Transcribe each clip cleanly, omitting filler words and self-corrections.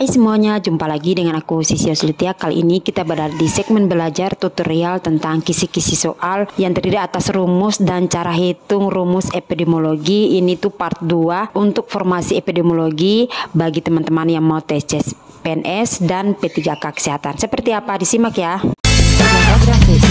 Hai semuanya, jumpa lagi dengan aku Sisi Yoslitia. Kali ini kita berada di segmen belajar tutorial tentang kisi-kisi soal yang terdiri atas rumus dan cara hitung rumus epidemiologi. Ini tuh part 2 untuk formasi epidemiologi bagi teman-teman yang mau tes CPNS dan P3K Kesehatan. Seperti apa? Disimak ya. Java grafis.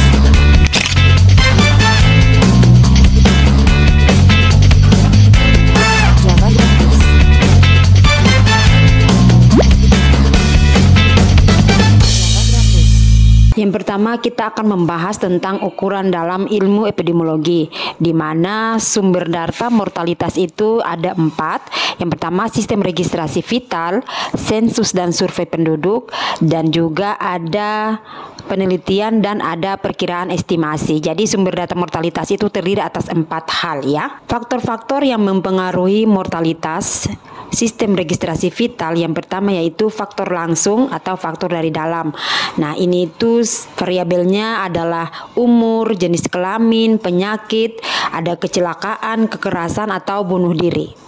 Yang pertama kita akan membahas tentang ukuran dalam ilmu epidemiologi, di mana sumber data mortalitas itu ada 4. Yang pertama sistem registrasi vital, sensus dan survei penduduk, dan juga ada penelitian dan ada perkiraan estimasi. Jadi sumber data mortalitas itu terdiri atas 4 hal ya. Faktor-faktor yang mempengaruhi mortalitas sistem registrasi vital yang pertama yaitu faktor langsung atau faktor dari dalam. Nah, ini itu variabelnya adalah umur, jenis kelamin, penyakit, ada kecelakaan, kekerasan atau bunuh diri.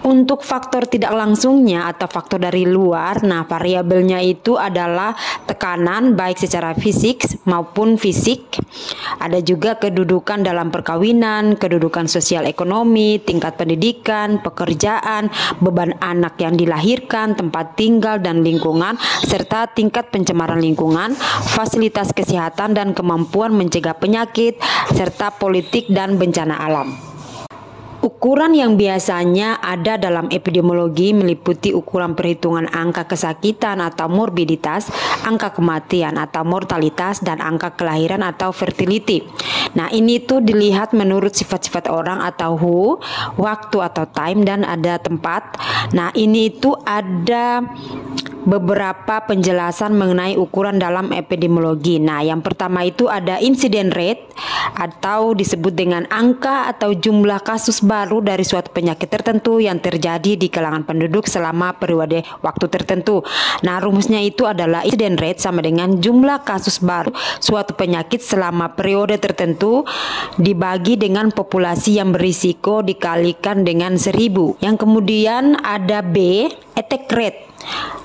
Untuk faktor tidak langsungnya atau faktor dari luar, nah variabelnya itu adalah tekanan baik secara fisik maupun fisik. Ada juga kedudukan dalam perkawinan, kedudukan sosial ekonomi, tingkat pendidikan, pekerjaan, beban anak yang dilahirkan, tempat tinggal dan lingkungan, serta tingkat pencemaran lingkungan, fasilitas kesehatan dan kemampuan mencegah penyakit, serta politik dan bencana alam. Ukuran yang biasanya ada dalam epidemiologi meliputi ukuran perhitungan angka kesakitan atau morbiditas, angka kematian atau mortalitas, dan angka kelahiran atau fertility. Nah, ini tuh dilihat menurut sifat-sifat orang atau waktu atau time, dan ada tempat. Nah, ini itu ada beberapa penjelasan mengenai ukuran dalam epidemiologi. Nah, yang pertama itu ada incidence rate atau disebut dengan angka atau jumlah kasus baru dari suatu penyakit tertentu yang terjadi di kalangan penduduk selama periode waktu tertentu. Nah, rumusnya itu adalah incidence rate sama dengan jumlah kasus baru suatu penyakit selama periode tertentu dibagi dengan populasi yang berisiko dikalikan dengan 1000. Yang kemudian ada B, attack rate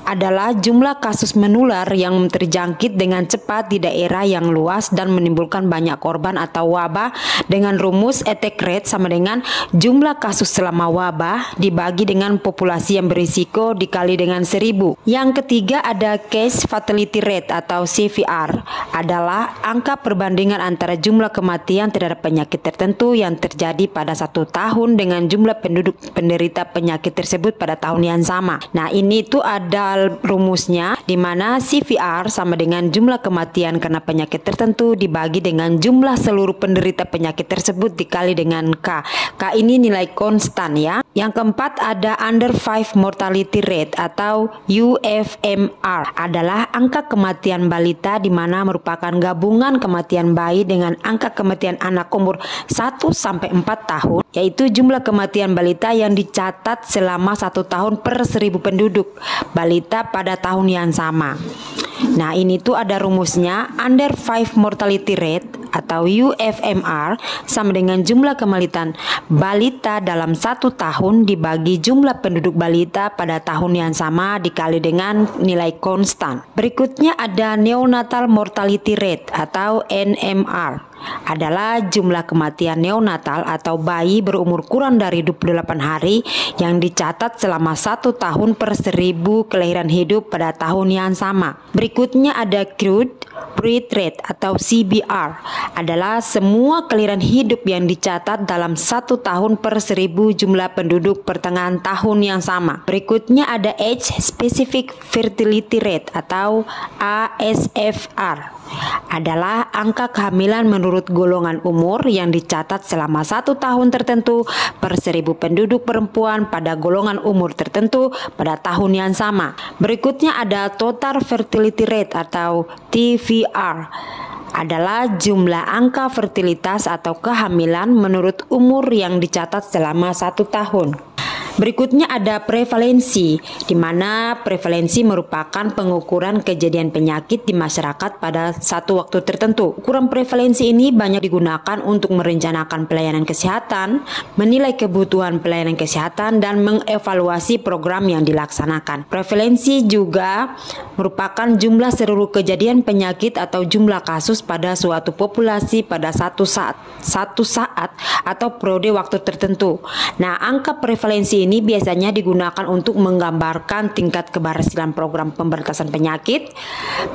adalah jumlah kasus menular yang terjangkit dengan cepat di daerah yang luas dan menimbulkan banyak korban atau wabah, dengan rumus attack rate sama dengan jumlah kasus selama wabah dibagi dengan populasi yang berisiko dikali dengan 1000. Yang ketiga ada case fatality rate atau CVR, adalah angka perbandingan antara jumlah kematian terhadap penyakit tertentu yang terjadi pada 1 tahun dengan jumlah penduduk penderita penyakit tersebut pada tahun yang sama. Nah, ini tuh ada rumusnya di mana CVR sama dengan jumlah kematian karena penyakit tertentu dibagi dengan jumlah seluruh penderita penyakit tersebut dikali dengan K. K ini nilai konstan ya. Yang keempat ada under 5 mortality rate atau UFMR, adalah angka kematian balita di mana merupakan gabungan kematian bayi dengan angka kematian anak umur 1 sampai 4 tahun, yaitu jumlah kematian balita yang dicatat selama 1 tahun per 1000 penduduk balita pada tahun yang sama. Nah, ini tuh ada rumusnya, under 5 mortality rate atau UFMR sama dengan jumlah kematian balita dalam 1 tahun dibagi jumlah penduduk balita pada tahun yang sama dikali dengan nilai konstan. Berikutnya ada neonatal mortality rate atau NMR, adalah jumlah kematian neonatal atau bayi berumur kurang dari 28 hari yang dicatat selama 1 tahun per 1000 kelahiran hidup pada tahun yang sama. Berikutnya ada crude birth rate atau CBR, adalah semua kelahiran hidup yang dicatat dalam 1 tahun per 1000 jumlah penduduk pertengahan tahun yang sama. Berikutnya ada age specific fertility rate atau ASFR, adalah angka kehamilan menurut golongan umur yang dicatat selama 1 tahun tertentu per 1000 penduduk perempuan pada golongan umur tertentu pada tahun yang sama. Berikutnya ada total fertility rate atau TVR, adalah jumlah angka fertilitas atau kehamilan menurut umur yang dicatat selama 1 tahun. Berikutnya ada prevalensi, di mana prevalensi merupakan pengukuran kejadian penyakit di masyarakat pada satu waktu tertentu. Ukuran prevalensi ini banyak digunakan untuk merencanakan pelayanan kesehatan, menilai kebutuhan pelayanan kesehatan, dan mengevaluasi program yang dilaksanakan. Prevalensi juga merupakan jumlah seluruh kejadian penyakit atau jumlah kasus pada suatu populasi pada satu saat atau periode waktu tertentu. Nah, angka prevalensi ini biasanya digunakan untuk menggambarkan tingkat keberhasilan program pemberantasan penyakit,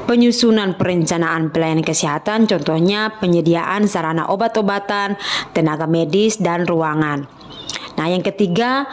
penyusunan perencanaan pelayanan kesehatan, contohnya penyediaan sarana obat-obatan, tenaga medis, dan ruangan. Nah, yang ketiga,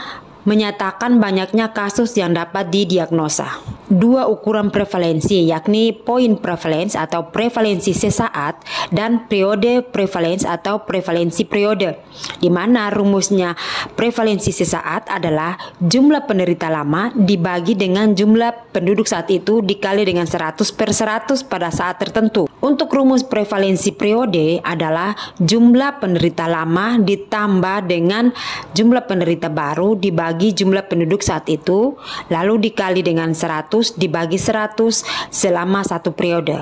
menyatakan banyaknya kasus yang dapat didiagnosa. Dua ukuran prevalensi, yakni point prevalence atau prevalensi sesaat dan periode prevalence atau prevalensi periode, di mana rumusnya prevalensi sesaat adalah jumlah penderita lama dibagi dengan jumlah penduduk saat itu dikali dengan 100/100 pada saat tertentu. Untuk rumus prevalensi periode adalah jumlah penderita lama ditambah dengan jumlah penderita baru dibagi jumlah penduduk saat itu, lalu dikali dengan 100 dibagi 100 selama satu periode.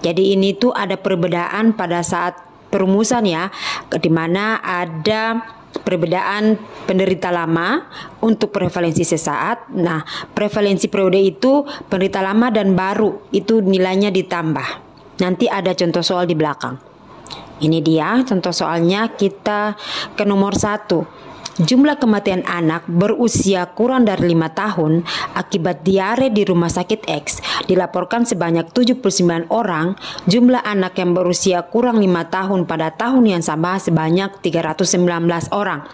Jadi ini tuh ada perbedaan pada saat perumusan ya, di mana ada perbedaan penderita lama untuk prevalensi sesaat. Nah, prevalensi periode itu penderita lama dan baru itu nilainya ditambah. Nanti ada contoh soal di belakang. Ini dia contoh soalnya. Kita ke nomor 1. Jumlah kematian anak berusia kurang dari 5 tahun akibat diare di rumah sakit X dilaporkan sebanyak 79 orang. Jumlah anak yang berusia kurang 5 tahun pada tahun yang sama sebanyak 319 orang.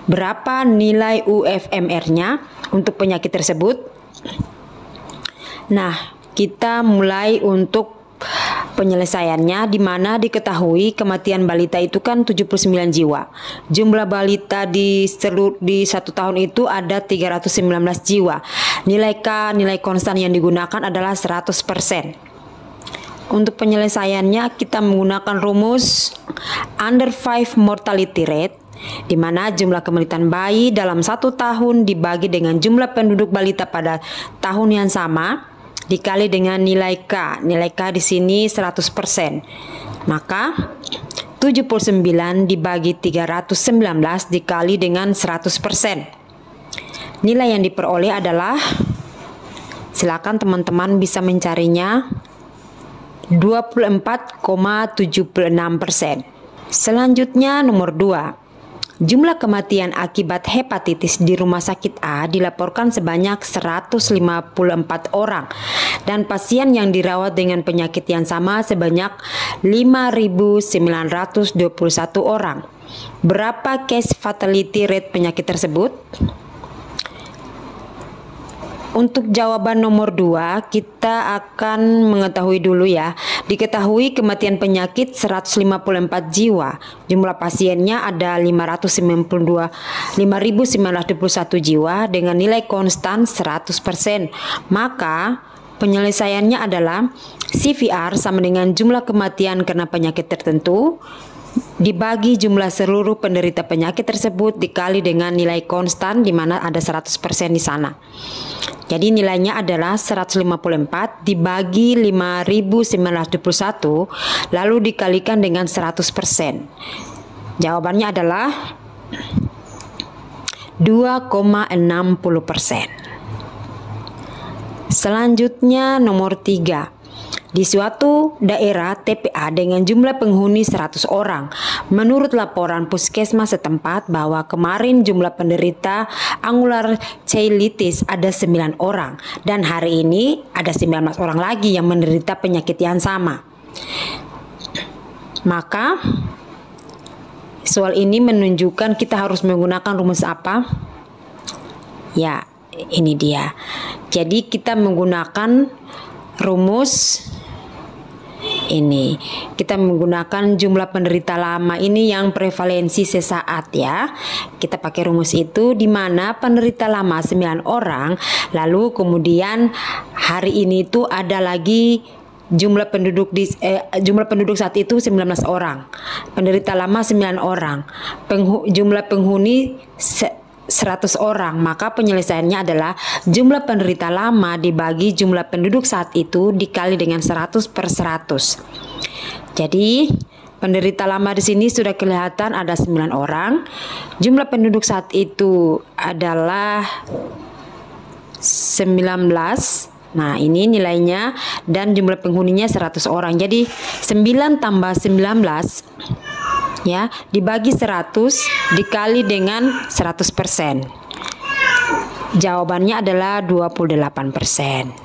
Berapa nilai UFMR-nya untuk penyakit tersebut? Nah, kita mulai untuk penyelesaiannya, di mana diketahui kematian balita itu kan 79 jiwa. Jumlah balita di satu tahun itu ada 319 jiwa. Nilai K, nilai konstan yang digunakan adalah 100%. Untuk penyelesaiannya kita menggunakan rumus under 5 mortality rate, di mana jumlah kematian bayi dalam satu tahun dibagi dengan jumlah penduduk balita pada tahun yang sama dikali dengan nilai K. Nilai K di sini 100%. Maka 79 dibagi 319 dikali dengan 100%. Nilai yang diperoleh adalah, silakan teman-teman bisa mencarinya, 24,76%. Selanjutnya nomor 2. Jumlah kematian akibat hepatitis di rumah sakit A dilaporkan sebanyak 154 orang dan pasien yang dirawat dengan penyakit yang sama sebanyak 5.921 orang. Berapa case fatality rate penyakit tersebut? Untuk jawaban nomor 2, kita akan mengetahui dulu ya. Diketahui kematian penyakit 154 jiwa. Jumlah pasiennya ada 5.921 jiwa dengan nilai konstan 100%. Maka penyelesaiannya adalah CVR sama dengan jumlah kematian karena penyakit tertentu dibagi jumlah seluruh penderita penyakit tersebut dikali dengan nilai konstan, di mana ada 100% di sana. Jadi nilainya adalah 154 dibagi 5.921 lalu dikalikan dengan 100%. Jawabannya adalah 2,60%. Selanjutnya nomor 3. Di suatu daerah TPA dengan jumlah penghuni 100 orang, menurut laporan puskesmas setempat bahwa kemarin jumlah penderita angular cheilitis ada 9 orang dan hari ini ada 19 orang lagi yang menderita penyakit yang sama. Maka soal ini menunjukkan kita harus menggunakan rumus apa? Ya, ini dia. Jadi kita menggunakan rumus ini. Kita menggunakan jumlah penderita lama ini yang prevalensi sesaat ya. Kita pakai rumus itu, di mana penderita lama 9 orang, lalu kemudian hari ini itu ada lagi jumlah penduduk saat itu 19 orang. Penderita lama 9 orang. Jumlah penghuni 100 orang, maka penyelesaiannya adalah jumlah penderita lama dibagi jumlah penduduk saat itu dikali dengan 100 per 100. Jadi penderita lama di sini sudah kelihatan ada 9 orang. Jumlah penduduk saat itu adalah 19. Nah, ini nilainya, dan jumlah penghuninya 100 orang. Jadi 9 tambah 19 ya dibagi 100 dikali dengan 100%. Jawabannya adalah 28%.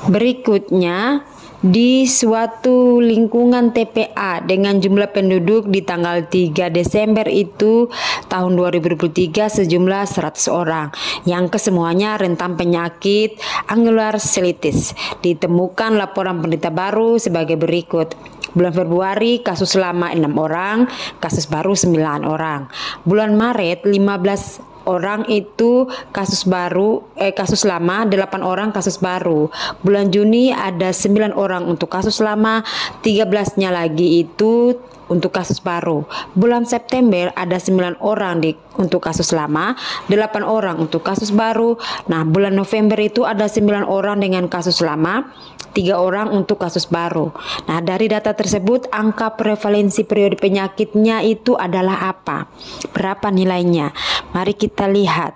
Berikutnya, di suatu lingkungan TPA dengan jumlah penduduk di tanggal 3 Desember itu tahun 2023 sejumlah 100 orang yang kesemuanya rentan penyakit angular colitis. Ditemukan laporan penderita baru sebagai berikut. Bulan Februari kasus lama 6 orang, kasus baru 9 orang. Bulan Maret 15 orang itu kasus lama, 8 orang kasus baru. Bulan Juni ada 9 orang untuk kasus lama, 13-nya lagi itu untuk kasus baru. Bulan September ada 9 orang untuk kasus lama, 8 orang untuk kasus baru. Nah, bulan November itu ada 9 orang dengan kasus lama, 3 orang untuk kasus baru. Nah, dari data tersebut angka prevalensi periode penyakitnya itu adalah apa? Berapa nilainya? Mari kita lihat.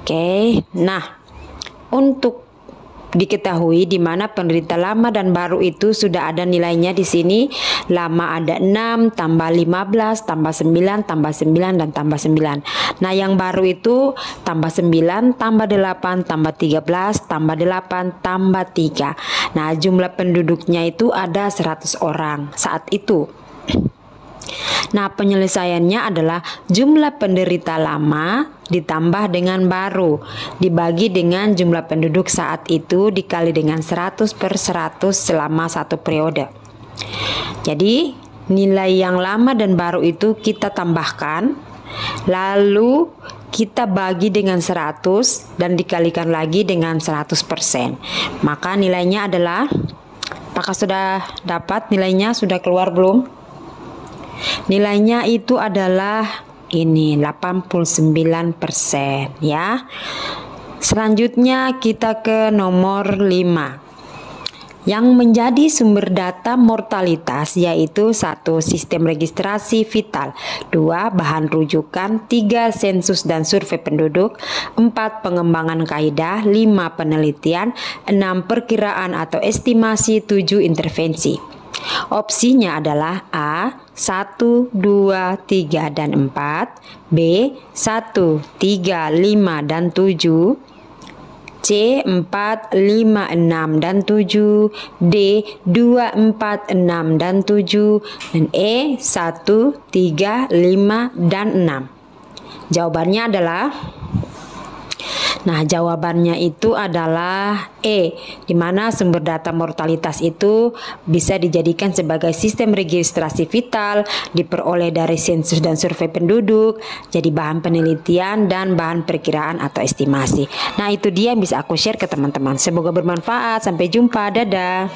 Oke. Nah, untuk diketahui di mana penderita lama dan baru itu sudah ada nilainya di sini. Lama ada 6 tambah 15 tambah 9 tambah 9 dan tambah 9. Nah, yang baru itu tambah 9 tambah 8 tambah 13 tambah 8 tambah 3. Nah, jumlah penduduknya itu ada 100 orang saat itu. Nah, penyelesaiannya adalah jumlah penderita lama ditambah dengan baru dibagi dengan jumlah penduduk saat itu dikali dengan 100 per 100 selama satu periode. Jadi nilai yang lama dan baru itu kita tambahkan, lalu kita bagi dengan 100 dan dikalikan lagi dengan 100%. Maka nilainya adalah, apakah sudah dapat nilainya? Sudah keluar belum? Nilainya itu adalah ini 89% ya. Selanjutnya kita ke nomor 5. Yang menjadi sumber data mortalitas yaitu 1. Sistem registrasi vital, 2. Bahan rujukan, 3. Sensus dan survei penduduk, 4. Pengembangan kaidah, 5. Penelitian, 6. Perkiraan atau estimasi, 7. Intervensi. Opsinya adalah A 1, 2, 3, dan 4, B 1, 3, 5, dan 7, C 4, 5, 6, dan 7, D 2, 4, 6, dan 7, dan E 1, 3, 5, dan 6. Jawabannya adalah, jawabannya itu adalah E, di mana sumber data mortalitas itu bisa dijadikan sebagai sistem registrasi vital, diperoleh dari sensus dan survei penduduk, jadi bahan penelitian dan bahan perkiraan atau estimasi. Nah, itu dia yang bisa aku share ke teman-teman. Semoga bermanfaat. Sampai jumpa. Dadah.